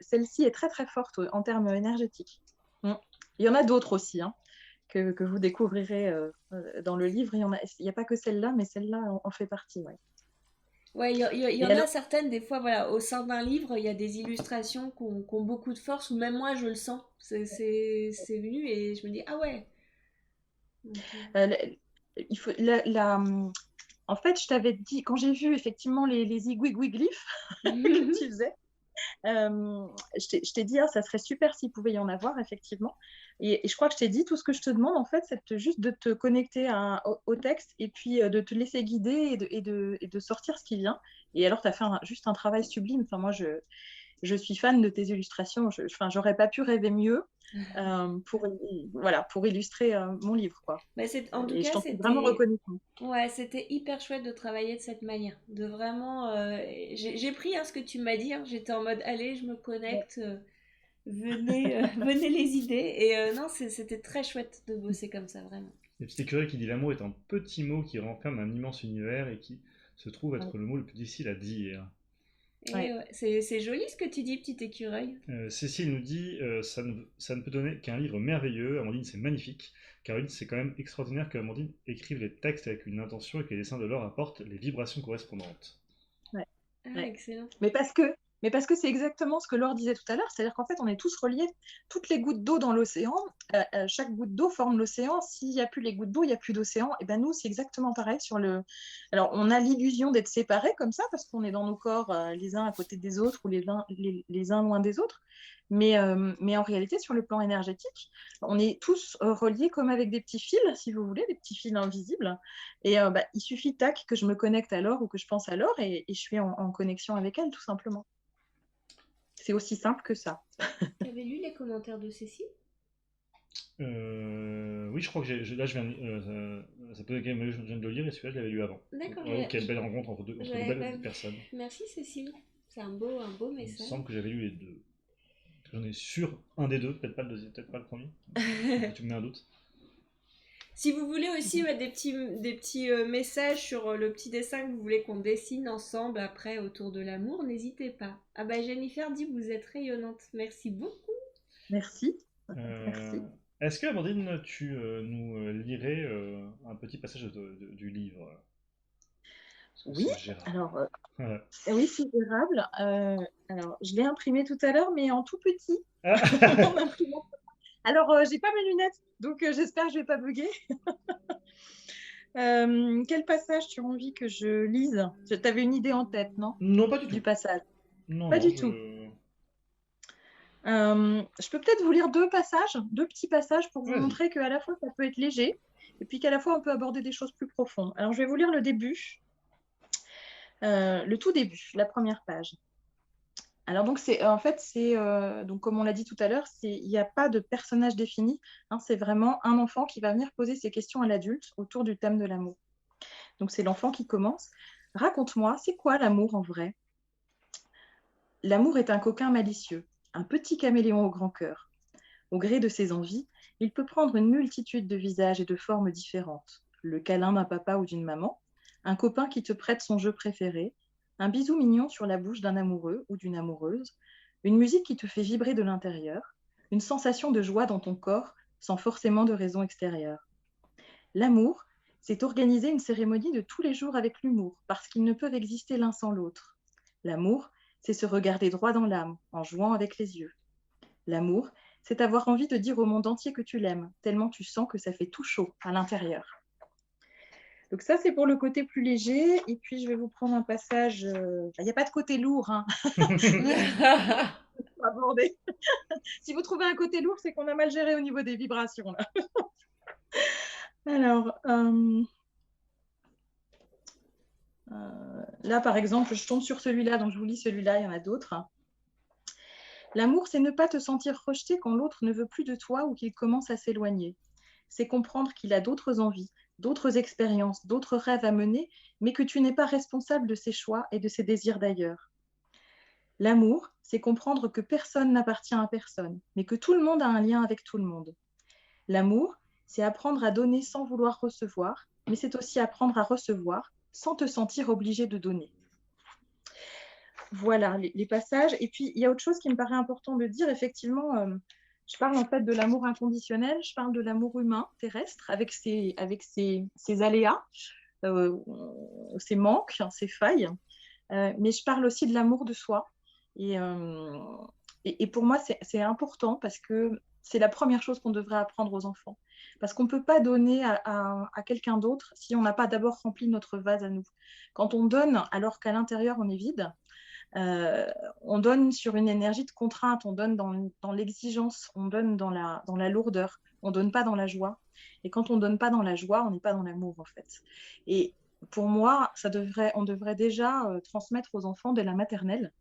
celle-ci est très très forte en termes énergétiques. Mm. Il y en a d'autres aussi hein, que vous découvrirez dans le livre. Il y a pas que celle-là, mais celle-là en fait partie. Ouais. ouais, il y Et en a alors, certaines, des fois, voilà, au sein d'un livre, il y a des illustrations qui ont beaucoup de force, ou même moi, je le sens. C'est venu et je me dis, ah ouais. Donc, euh, il faut, en fait, je t'avais dit, quand j'ai vu effectivement les glyphes que tu faisais, je t'ai dit, ah, ça serait super s'il pouvait y en avoir, effectivement. Et je crois que je t'ai dit, tout ce que je te demande, en fait, c'est juste de te connecter au texte et puis de te laisser guider et de sortir ce qui vient. Et alors, tu as fait juste un travail sublime. Enfin, moi, je suis fan de tes illustrations. Enfin, j'aurais pas pu rêver mieux voilà, pour illustrer mon livre, quoi. bah, en tout Et je cas, t'en suis vraiment reconnaissante. ouais, c'était hyper chouette de travailler de cette manière. De vraiment. J'ai pris hein, ce que tu m'as dit. Hein, j'étais en mode, allez, je me connecte. Venez, venez les idées. Et non, c'était très chouette de bosser comme ça, vraiment. Le petit écureuil qui dit l'amour est un petit mot qui renferme un immense univers et qui se trouve Ouais. être le mot le plus difficile à dire. Et Ouais. ouais, c'est joli ce que tu dis, petit écureuil. Cécile nous dit ça ne peut donner qu'un livre merveilleux. Amandine, c'est magnifique. Caroline, c'est quand même extraordinaire que Amandine écrive les textes avec une intention et que les dessins de l'or apportent les vibrations correspondantes. Ouais. Ah, Ouais. excellent. Mais parce que c'est exactement ce que Laure disait tout à l'heure, c'est-à-dire qu'en fait, on est tous reliés. Toutes les gouttes d'eau dans l'océan, chaque goutte d'eau forme l'océan. S'il n'y a plus les gouttes d'eau, il n'y a plus d'océan. Et ben nous, c'est exactement pareil sur le. Alors, on a l'illusion d'être séparés comme ça parce qu'on est dans nos corps les uns à côté des autres ou les uns loin des autres. Mais en réalité, sur le plan énergétique, on est tous reliés comme avec des petits fils, si vous voulez, des petits fils invisibles. Et il suffit, tac, que je me connecte à Laure ou que je pense à Laure et je suis en connexion avec elle, tout simplement. C'est aussi simple que ça. Tu avais lu les commentaires de Cécile? Oui, je crois que là, je viens, ça peut être je viens de le lire et celui-là, je l'avais lu avant. D'accord, Oh, quelle belle rencontre entre deux j'avais belles pas vu. personnes. Merci Cécile. C'est un beau Il me message. semble que j'avais lu les deux. J'en ai sur un des deux, peut-être pas le deuxième, peut-être pas le premier. Tu me mets un doute. Si vous voulez aussi des petits messages sur le petit dessin que vous voulez qu'on dessine ensemble après autour de l'amour, n'hésitez pas. Ah bah Jennifer dit vous êtes rayonnante. Merci beaucoup. Merci. Euh, Merci. Est-ce que, Amandine, tu nous lirais un petit passage du livre? Parce que Oui, c'est gérable. alors, Voilà. oui, c'est gérable. Alors, je l'ai imprimé tout à l'heure, mais en tout petit, Ah. en imprimant. Alors, j'ai pas mes lunettes, donc j'espère que je vais pas bugger. Quel passage tu as envie que je lise? Tu avais une idée en tête, non? Non, pas du Du tout. passage. Non, Pas non, du tout. Je peux peut-être vous lire deux passages, deux petits passages pour vous Vas-y. montrer qu'à la fois ça peut être léger et puis qu'à la fois on peut aborder des choses plus profondes. Alors je vais vous lire le début, le tout début, la première page. Alors donc c'est en fait c'est donc comme on l'a dit tout à l'heure, il n'y a pas de personnage défini, hein, c'est vraiment un enfant qui va venir poser ses questions à l'adulte autour du thème de l'amour. Donc c'est l'enfant qui commence. Raconte-moi, c'est quoi l'amour en vrai? L'amour est un coquin malicieux, un petit caméléon au grand cœur. Au gré de ses envies, il peut prendre une multitude de visages et de formes différentes. Le câlin d'un papa ou d'une maman, un copain qui te prête son jeu préféré, un bisou mignon sur la bouche d'un amoureux ou d'une amoureuse, une musique qui te fait vibrer de l'intérieur, une sensation de joie dans ton corps sans forcément de raison extérieure. L'amour, c'est organiser une cérémonie de tous les jours avec l'humour, parce qu'ils ne peuvent exister l'un sans l'autre. L'amour, c'est se regarder droit dans l'âme en jouant avec les yeux. L'amour, c'est avoir envie de dire au monde entier que tu l'aimes, tellement tu sens que ça fait tout chaud à l'intérieur. Donc ça, c'est pour le côté plus léger. Et puis, je vais vous prendre un passage... Il n'y a pas de côté lourd, hein, pour aborder. Si vous trouvez un côté lourd, c'est qu'on a mal géré au niveau des vibrations. Là, alors, là, par exemple, je tombe sur celui-là, donc je vous lis celui-là, il y en a d'autres. L'amour, c'est ne pas te sentir rejeté quand l'autre ne veut plus de toi ou qu'il commence à s'éloigner. C'est comprendre qu'il a d'autres envies, d'autres expériences, d'autres rêves à mener, mais que tu n'es pas responsable de ses choix et de ses désirs d'ailleurs. L'amour, c'est comprendre que personne n'appartient à personne, mais que tout le monde a un lien avec tout le monde. L'amour, c'est apprendre à donner sans vouloir recevoir, mais c'est aussi apprendre à recevoir sans te sentir obligé de donner. Voilà les passages. Et puis, il y a autre chose qui me paraît important de dire. Effectivement, je parle en fait de l'amour inconditionnel, je parle de l'amour humain, terrestre, avec ses aléas, ses manques, ses failles. Mais je parle aussi de l'amour de soi. Et, euh, et pour moi, c'est important parce que c'est la première chose qu'on devrait apprendre aux enfants. Parce qu'on ne peut pas donner à quelqu'un d'autre si on n'a pas d'abord rempli notre vase à nous. Quand on donne alors qu'à l'intérieur, on est vide, euh, on donne sur une énergie de contrainte, on donne dans l'exigence, on donne dans la lourdeur, on donne pas dans la joie. Et quand on donne pas dans la joie, on n'est pas dans l'amour en fait. Et pour moi, on devrait déjà transmettre aux enfants dès la maternelle,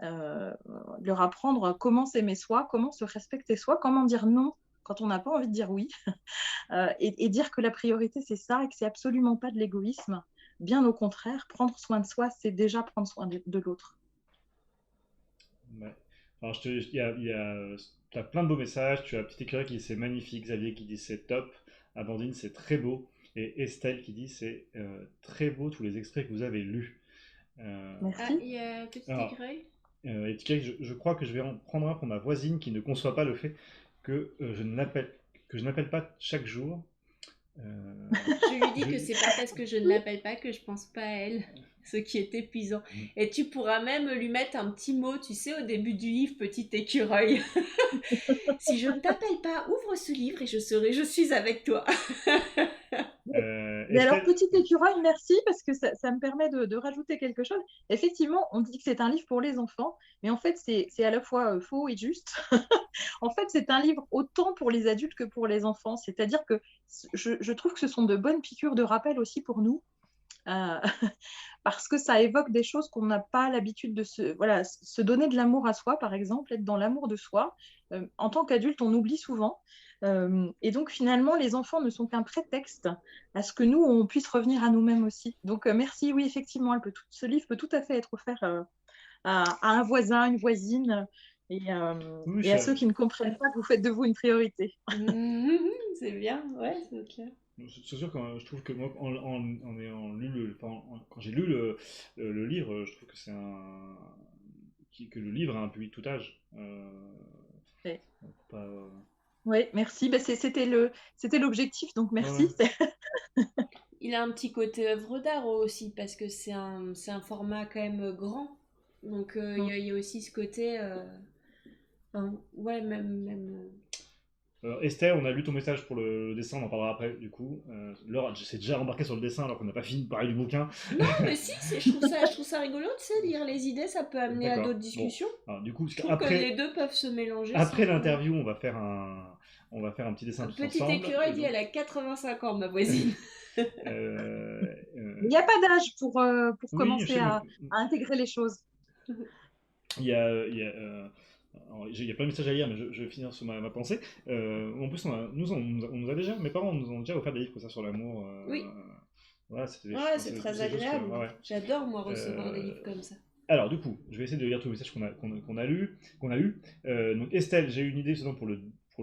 euh, leur apprendre comment s'aimer soi, comment se respecter soi, comment dire non quand on n'a pas envie de dire oui, et dire que la priorité c'est ça et que c'est absolument pas de l'égoïsme. Bien au contraire, prendre soin de soi, c'est déjà prendre soin de l'autre. Ouais. Alors, tu as plein de beaux messages. Tu as Petit Écureuil qui dit c'est magnifique, Xavier qui dit c'est top, Amandine c'est très beau, et Estelle qui dit c'est très beau tous les extraits que vous avez lus. Euh, Ah, Merci. il y a Petit alors, Écureuil. et Petit Écureuil, je crois que je vais en prendre un pour ma voisine qui ne conçoit pas le fait que je n'appelle pas chaque jour. Je lui dis que Je- c'est pas parce que je ne l'appelle pas que je pense pas à elle, ce qui est épuisant. Et tu pourras même lui mettre un petit mot, tu sais, au début du livre, Petit Écureuil. Si je ne t'appelle pas, ouvre ce livre et je suis avec toi. Mais alors, Estelle, petit écureuil, merci, parce que ça me permet de rajouter quelque chose. Effectivement, on dit que c'est un livre pour les enfants, mais en fait, c'est à la fois faux et juste. En fait, c'est un livre autant pour les adultes que pour les enfants. C'est-à-dire que je trouve que ce sont de bonnes piqûres de rappel aussi pour nous, euh, parce que ça évoque des choses qu'on n'a pas l'habitude de voilà, se donner de l'amour à soi, par exemple, être dans l'amour de soi. En tant qu'adulte, on oublie souvent. Et donc, finalement, les enfants ne sont qu'un prétexte à ce que nous, on puisse revenir à nous-mêmes aussi. Donc, merci, oui, effectivement, ce livre peut tout à fait être offert à un voisin, une voisine, oui, et à ceux qui ne comprennent pas que vous faites de vous une priorité. C'est bien, ouais, c'est clair. c'est sûr que je trouve que moi, en ayant lu quand j'ai lu le livre, je trouve que que le livre a un public tout âge. Ouais. Donc pas, Oui, merci. Ben, c'était l'objectif, donc ouais, ouais. merci. il a un petit côté œuvre d'art aussi, parce que c'est un format quand même grand. Donc il y a aussi ce côté... enfin, ouais, même Estelle, on a lu ton message pour le dessin, on en parlera après du coup. Laure s'est déjà embarquée sur le dessin alors qu'on n'a pas fini de parler du bouquin. non, mais si, je trouve ça rigolo, tu sais, lire les idées, ça peut amener à D'accord. d'autres discussions. Bon. Alors, du coup, Je trouve que les deux peuvent se mélanger. après sans- l'interview, on va faire un petit dessin tous Petit ensemble. écureuil dit, elle a 85 ans, ma voisine. Il n'y a pas d'âge pour Oui, je commencer sais, à intégrer les choses. il y a, il y a, alors, il y a plein de messages à lire, mais je vais finir sur ma pensée. En plus, on nous a déjà, mes parents nous ont déjà offert des livres comme ça sur l'amour. Oui. Voilà, c'était Ouais, c'est très des choses que- agréable. ouais. J'adore, moi, recevoir des livres comme ça. Alors, du coup, je vais essayer de lire tous les messages qu'on a eu. Donc, Estelle, j'ai eu une idée justement pour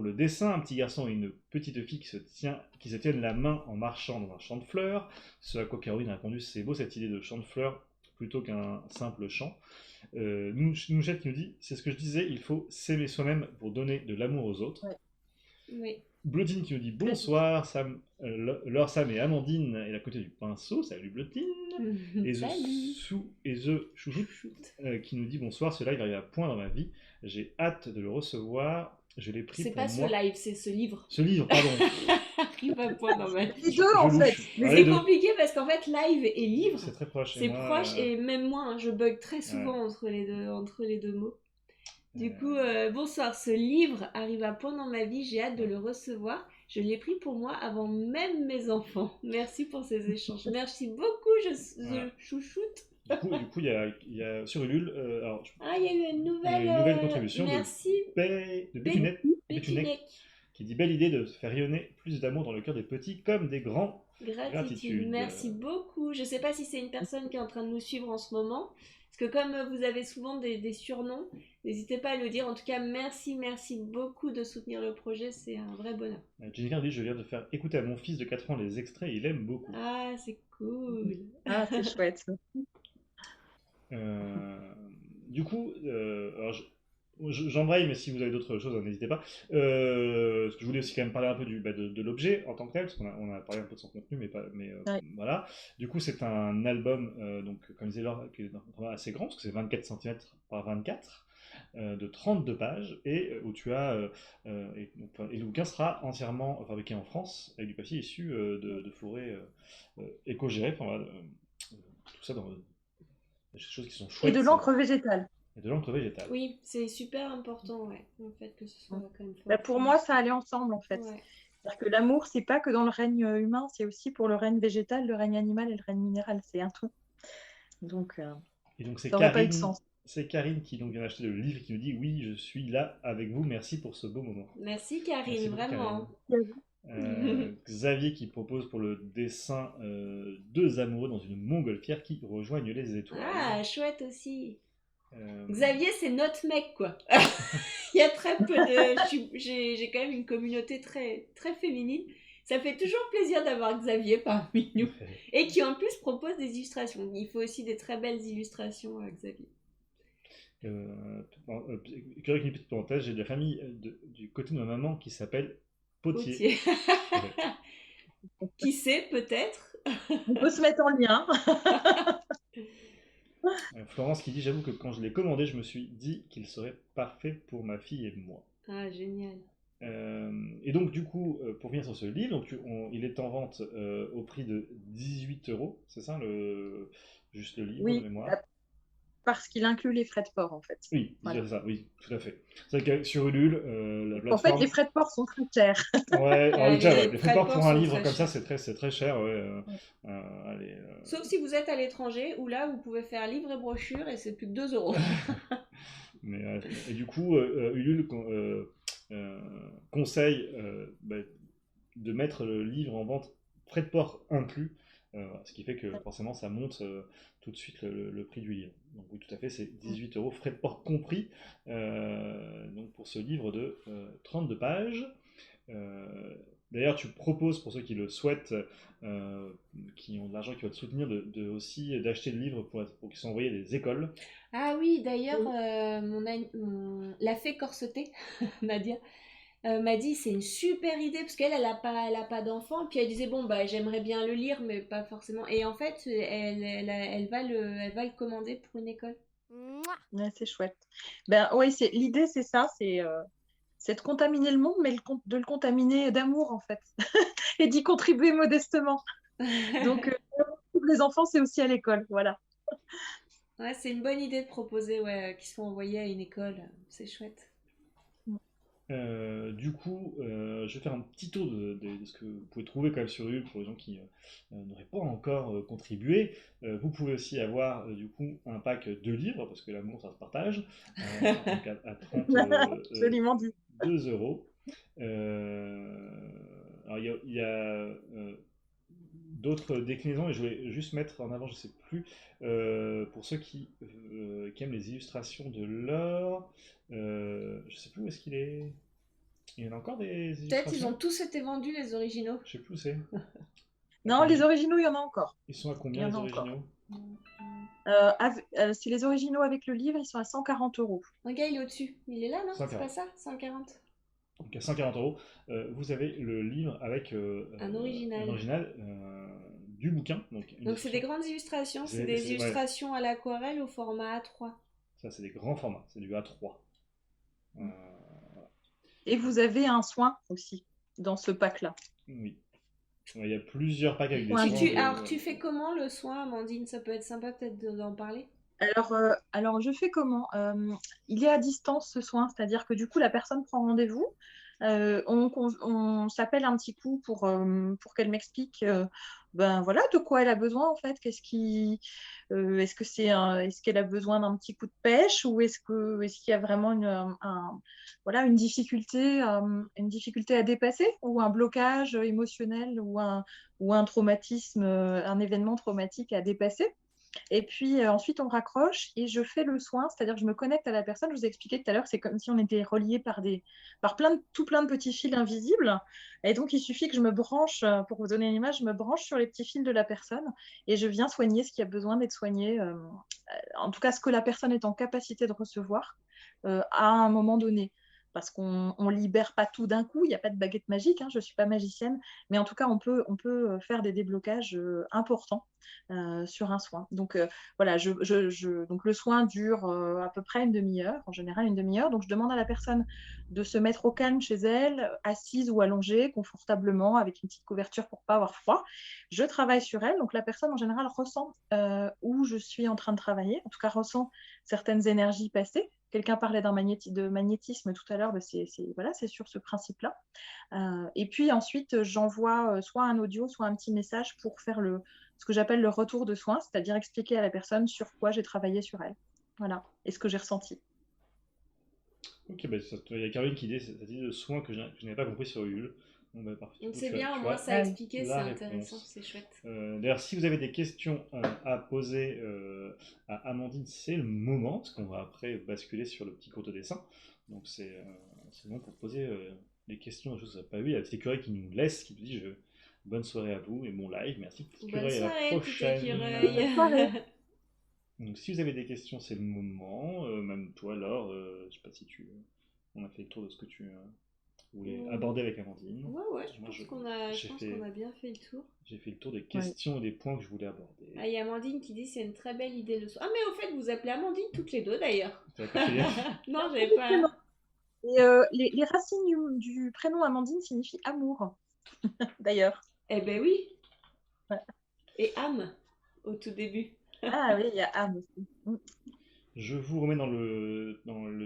le dessin. Un petit garçon et une petite fille qui se tiennent la main en marchant dans un champ de fleurs. Ce à quoi Caroline a répondu, c'est beau cette idée de champ de fleurs plutôt qu'un simple champ. Nouchette qui nous dit, c'est ce que je disais, il faut s'aimer soi-même pour donner de l'amour aux autres. Ouais. Oui. Blotine qui nous dit bonsoir, Sam, Laure, Sam et Amandine est à côté du pinceau. Salut Blotine. Et The Chouchoute qui nous dit bonsoir, ce live arrive à point dans ma vie. J'ai hâte de le recevoir. Je l'ai pris C'est pour pas moi. ce live, c'est ce livre. Ce livre, pardon. Arrive à point dans ma vie. Les deux, en fait. Ouais, les C'est deux. compliqué parce qu'en fait, live et livre, C'est très proche. c'est moi, proche et même moi, hein, je bug très souvent entre les deux mots. Du coup, bonsoir, ce livre arrive à point dans ma vie, j'ai hâte de le recevoir. Je l'ai pris pour moi avant même mes enfants. Merci pour ces échanges. Merci beaucoup, Voilà. chouchoute. Du coup, il y a sur Ulule. Ah, il y a eu une il y a nouvelle, une nouvelle contribution merci, de Bétunec, Bétunec. qui dit belle idée de faire rayonner plus d'amour dans le cœur des petits comme des grands. Gratitude, merci beaucoup. Je sais pas si c'est une personne qui est en train de nous suivre en ce moment, parce que comme vous avez souvent des surnoms, n'hésitez pas à le dire. En tout cas, merci beaucoup de soutenir le projet, c'est un vrai bonheur. Jennifer dit je viens de faire écouter à mon fils de 4 ans les extraits, il aime beaucoup. Ah, c'est cool. Ah, c'est chouette. Du coup, alors j'embraye, mais si vous avez d'autres choses, n'hésitez pas. Parce que je voulais aussi quand même parler un peu de l'objet en tant que tel, parce qu'on a parlé un peu de son contenu, Ouais. voilà. Du coup, c'est un album, donc, comme disait Laure, qui est assez grand, parce que c'est 24 cm par 24, de 32 pages, et où tu as. Et le bouquin sera entièrement fabriqué en France, avec du papier issu de forêts éco-gérées, enfin, voilà, tout ça dans des choses qui sont Et chouettes. de l'encre végétale. Et de l'encre végétale. Oui, c'est super important, ouais, en fait, que ce soit quand même Bah, pour moi, ça allait ensemble, en fait. Ouais. C'est-à-dire que l'amour, c'est pas que dans le règne humain, c'est aussi pour le règne végétal, le règne animal et le règne minéral. C'est un tout. Donc, Et donc c'est ça n'aurait pas eu de Karine, sens. c'est Karine qui donc vient d'acheter le livre et qui nous dit oui, je suis là avec vous, merci pour ce beau moment. Merci Karine, Merci beaucoup, vraiment. Xavier qui propose pour le dessin deux amoureux dans une montgolfière qui rejoignent les étoiles. Ah, chouette aussi. Euh, Xavier, c'est notre mec, quoi. Il y a très peu de... J'ai quand même une communauté très, très féminine. Ça fait toujours plaisir d'avoir Xavier parmi nous. Et qui en plus propose des illustrations. Il faut aussi des très belles illustrations, Xavier. Curieux qu'une petite parenthèse, j'ai de la famille du côté de ma maman qui s'appelle Potier. Qui sait, peut-être. On peut se mettre en lien. Florence qui dit j'avoue que quand je l'ai commandé, je me suis dit qu'il serait parfait pour ma fille et moi. Ah, génial. Et donc du coup, pour finir sur ce livre, donc, il est en vente au prix de 18 €, c'est ça juste le livre Oui, de mémoire? parce qu'il inclut les frais de port, en fait. Oui, Voilà. c'est ça, oui, tout à fait. C'est vrai que sur Ulule, la En plateforme... fait, les frais de port sont très chers. Ouais, alors, Les déjà, les frais de port port pour un sont livre très comme ça, chers. c'est très cher, ouais. Allez, Sauf si vous êtes à l'étranger, où là, vous pouvez faire livre et brochure et c'est plus que 2 €. Mais, et du coup, Ulule conseille de mettre le livre en vente frais de port inclus, ce qui fait que forcément ça monte tout de suite le prix du livre. Donc oui, tout à fait, c'est 18 €, frais de port compris, donc pour ce livre de 32 pages. D'ailleurs, tu proposes pour ceux qui le souhaitent, qui ont de l'argent, qui veulent te soutenir, aussi d'acheter le livre pour qu'ils soient envoyés à des écoles. Ah oui, d'ailleurs, la fée corsetée, Nadia, m'a dit c'est une super idée parce qu'elle elle a pas d'enfant et puis elle disait bon bah j'aimerais bien le lire mais pas forcément et en fait elle va le commander pour une école. Ouais, c'est chouette. Ben oui, l'idée, c'est ça, c'est de contaminer le monde, mais de le contaminer d'amour, en fait, et d'y contribuer modestement. Donc, les enfants, c'est aussi à l'école, voilà. Ouais, c'est une bonne idée de proposer qu'ils soient envoyés à une école, c'est chouette. Du coup, je vais faire un petit tour de ce que vous pouvez trouver quand même sur Ulule pour les gens qui n'auraient pas encore contribué. Vous pouvez aussi avoir du coup un pack de livres, parce que l'amour ça se partage, donc à Joliment dit. 32 euros. Alors il y a, d'autres déclinaisons et je voulais juste mettre en avant, je sais plus, pour ceux qui aiment les illustrations de l'or, je sais plus où est-ce qu'il est. Il y en a encore des Peut-être ils ont illustrations. tous été vendus les originaux. Je sais plus où c'est. À Non, les combien originaux, il y en a encore. Ils sont à Il y combien en les a encore. originaux? C'est les originaux avec le livre, ils sont à 140 euros. Regarde, il est au-dessus. Il est là, non? C'est pas 140. ça? 140. Donc à 140 euros, vous avez le livre avec Un un original. original du bouquin. Donc, une Donc c'est des illustration. grandes illustrations, c'est Ouais. des illustrations à l'aquarelle au format A3. Ça, c'est des grands formats, c'est du A3. Euh, Et vous avez un soin aussi dans ce pack-là. oui. Il y a plusieurs packs avec des Ouais. soins. Alors tu fais comment le soin, Amandine? Ça peut être sympa peut-être d'en parler. Alors, je fais comment? Il est à distance ce soin, c'est-à-dire que du coup, la personne prend rendez-vous. On s'appelle un petit coup pour qu'elle m'explique ben, voilà, de quoi elle a besoin en fait. Est-ce que est-ce qu'elle a besoin d'un petit coup de pêche ou est-ce qu'il y a vraiment voilà, une difficulté à dépasser ou un blocage émotionnel ou un traumatisme, un événement traumatique à dépasser? Et puis ensuite, on raccroche et je fais le soin, c'est-à-dire que je me connecte à la personne. Je vous ai expliqué tout à l'heure, c'est comme si on était reliés par tout plein de petits fils invisibles. Et donc, il suffit que je me branche, pour vous donner une image, je me branche sur les petits fils de la personne et je viens soigner ce qui a besoin d'être soigné, en tout cas ce que la personne est en capacité de recevoir à un moment donné. Parce qu'on ne libère pas tout d'un coup, il n'y a pas de baguette magique, hein, je ne suis pas magicienne, mais en tout cas, on peut faire des déblocages importants sur un soin. Donc voilà, donc le soin dure à peu près une demi-heure, en général une demi-heure. Donc je demande à la personne de se mettre au calme chez elle, assise ou allongée, confortablement, avec une petite couverture pour ne pas avoir froid. Je travaille sur elle, donc la personne en général ressent où je suis en train de travailler, en tout cas ressent certaines énergies passées. Quelqu'un parlait de magnétisme tout à l'heure, voilà, c'est sur ce principe-là. Et puis ensuite, j'envoie soit un audio, soit un petit message pour faire ce que j'appelle le retour de soins, c'est-à-dire expliquer à la personne sur quoi j'ai travaillé sur elle. Voilà, et ce que j'ai ressenti. Ok, bah, il y a Caroline qui dit cette idée de soins que je n'avais pas compris sur Ulule. Bon, bah, parfait. Donc Du coup, c'est bien, au tu moins as ça a expliqué, c'est la intéressant, réponse. c'est chouette. D'ailleurs, si vous avez des questions à poser à Amandine, c'est le moment, parce qu'on va après basculer sur le petit cours de dessin. Donc c'est bon pour poser des questions, des choses que vous n'avez pas vues. Il y a petit écureuil qui nous laisse, qui nous dit bonne soirée à vous et bon live. Merci petit Bonne écureuil, à la soirée, petit prochaine. écureuil. Bonne soirée. Donc si vous avez des questions, c'est le moment. Même toi, Laure, je sais pas si on a fait le tour de ce que tu voulais aborder avec Amandine. Ouais, je Moi, pense qu'on a bien fait le tour. j'ai fait le tour des questions et des points que je voulais aborder. Ah, il y a Amandine qui dit c'est une très belle idée le soir. Ah, mais au fait, vous appelez Amandine toutes les deux d'ailleurs. T'as pas fait gaffe? Non, j'avais pas. Et les racines du prénom Amandine signifient amour, d'ailleurs. Eh ben oui. Ouais. Et âme au tout début. Ah oui, il y a âme aussi. Je vous remets dans le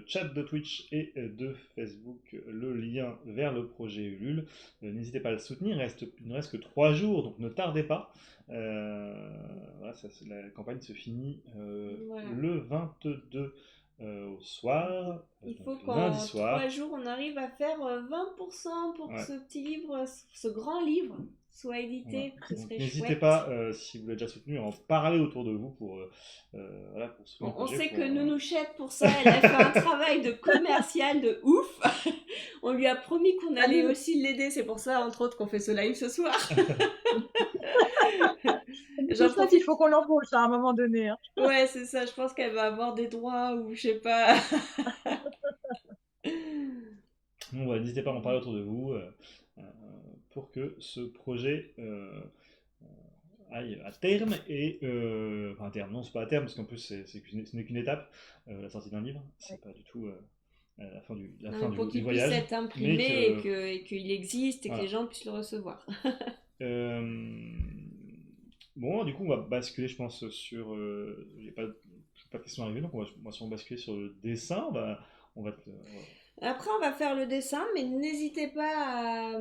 chat de Twitch et de Facebook le lien vers le projet Ulule. N'hésitez pas à le soutenir, il ne reste que 3 jours, donc ne tardez pas. Voilà, la campagne se finit Voilà. le 22 au soir. Il faut donc qu'en lundi soir. 3 jours, on arrive à faire 20% pour que Ouais. ce petit livre, ce grand livre, soit édité. Voilà. Ce Donc, serait n'hésitez chouette. pas, si vous l'avez déjà soutenu, à en parler autour de vous pour soutenir le On projet, sait pour, que Nounouchette, pour ça, elle a fait un travail de commercial de ouf. On lui a promis qu'on allait aussi l'aider. C'est pour ça, entre autres, qu'on fait ce live ce soir. J'en pense qu'il faut qu'on l'embauche à un moment donné. Hein. Ouais, c'est ça. Je pense qu'elle va avoir des droits ou je sais pas. Bon, bah, n'hésitez pas à en parler autour de vous pour que ce projet aille à terme enfin à terme, non, c'est pas à terme parce qu'en plus ce n'est qu'une étape, la sortie d'un livre, c'est pas du tout la fin Pour du qu'il puisse voyage. être imprimé et qu'il existe et que les gens puissent le recevoir. Bon, du coup, on va basculer, je pense, sur. J'ai pas de questions arrivées, donc on va sûrement basculer sur le dessin. On va Après, on va faire le dessin, mais n'hésitez pas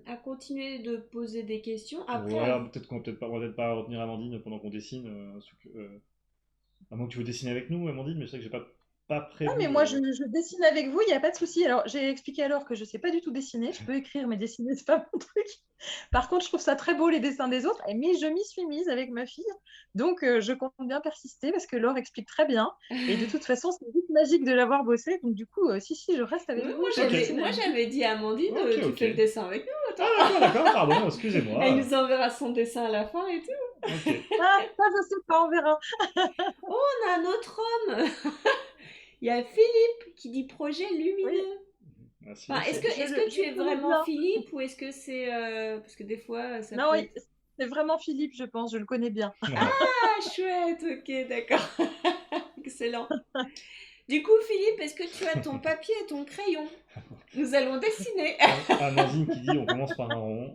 à continuer de poser des questions. Après, ouais, peut-être qu'on va peut-être pas retenir Amandine pendant qu'on dessine. À moins que tu veux dessiner avec nous, Amandine, mais je sais que j'ai pas prévu. Non, mais moi, je dessine avec vous, il n'y a pas de souci. Alors, j'ai expliqué alors que je ne sais pas du tout dessiner. Je peux écrire, mais dessiner, c'est pas mon truc. Par contre, je trouve ça très beau, les dessins des autres. Mais je m'y suis mise avec ma fille. Donc, je compte bien persister parce que Laure explique très bien. Et de toute façon, c'est juste magique de l'avoir bossé. Donc, du coup, si, je reste avec vous. Moi, j'avais dit à Amandine, tu fais le dessin avec nous. Attends. Ah, d'accord, pardon, excusez-moi. Elle nous enverra son dessin à la fin et tout. Ok. Ah, ça, je sais pas, on verra. Oh, on a un autre homme. Il y a Philippe qui dit projet lumineux. Oui. Merci. Enfin, est-ce que tu es vraiment Philippe ou est-ce que c'est... parce que des fois, ça Non, peut... oui, c'est vraiment Philippe, je pense. Je le connais bien. Ah, chouette, ok, d'accord. Excellent. Du coup, Philippe, est-ce que tu as ton papier et ton crayon? Nous allons dessiner. Amandine qui dit on commence par un rond.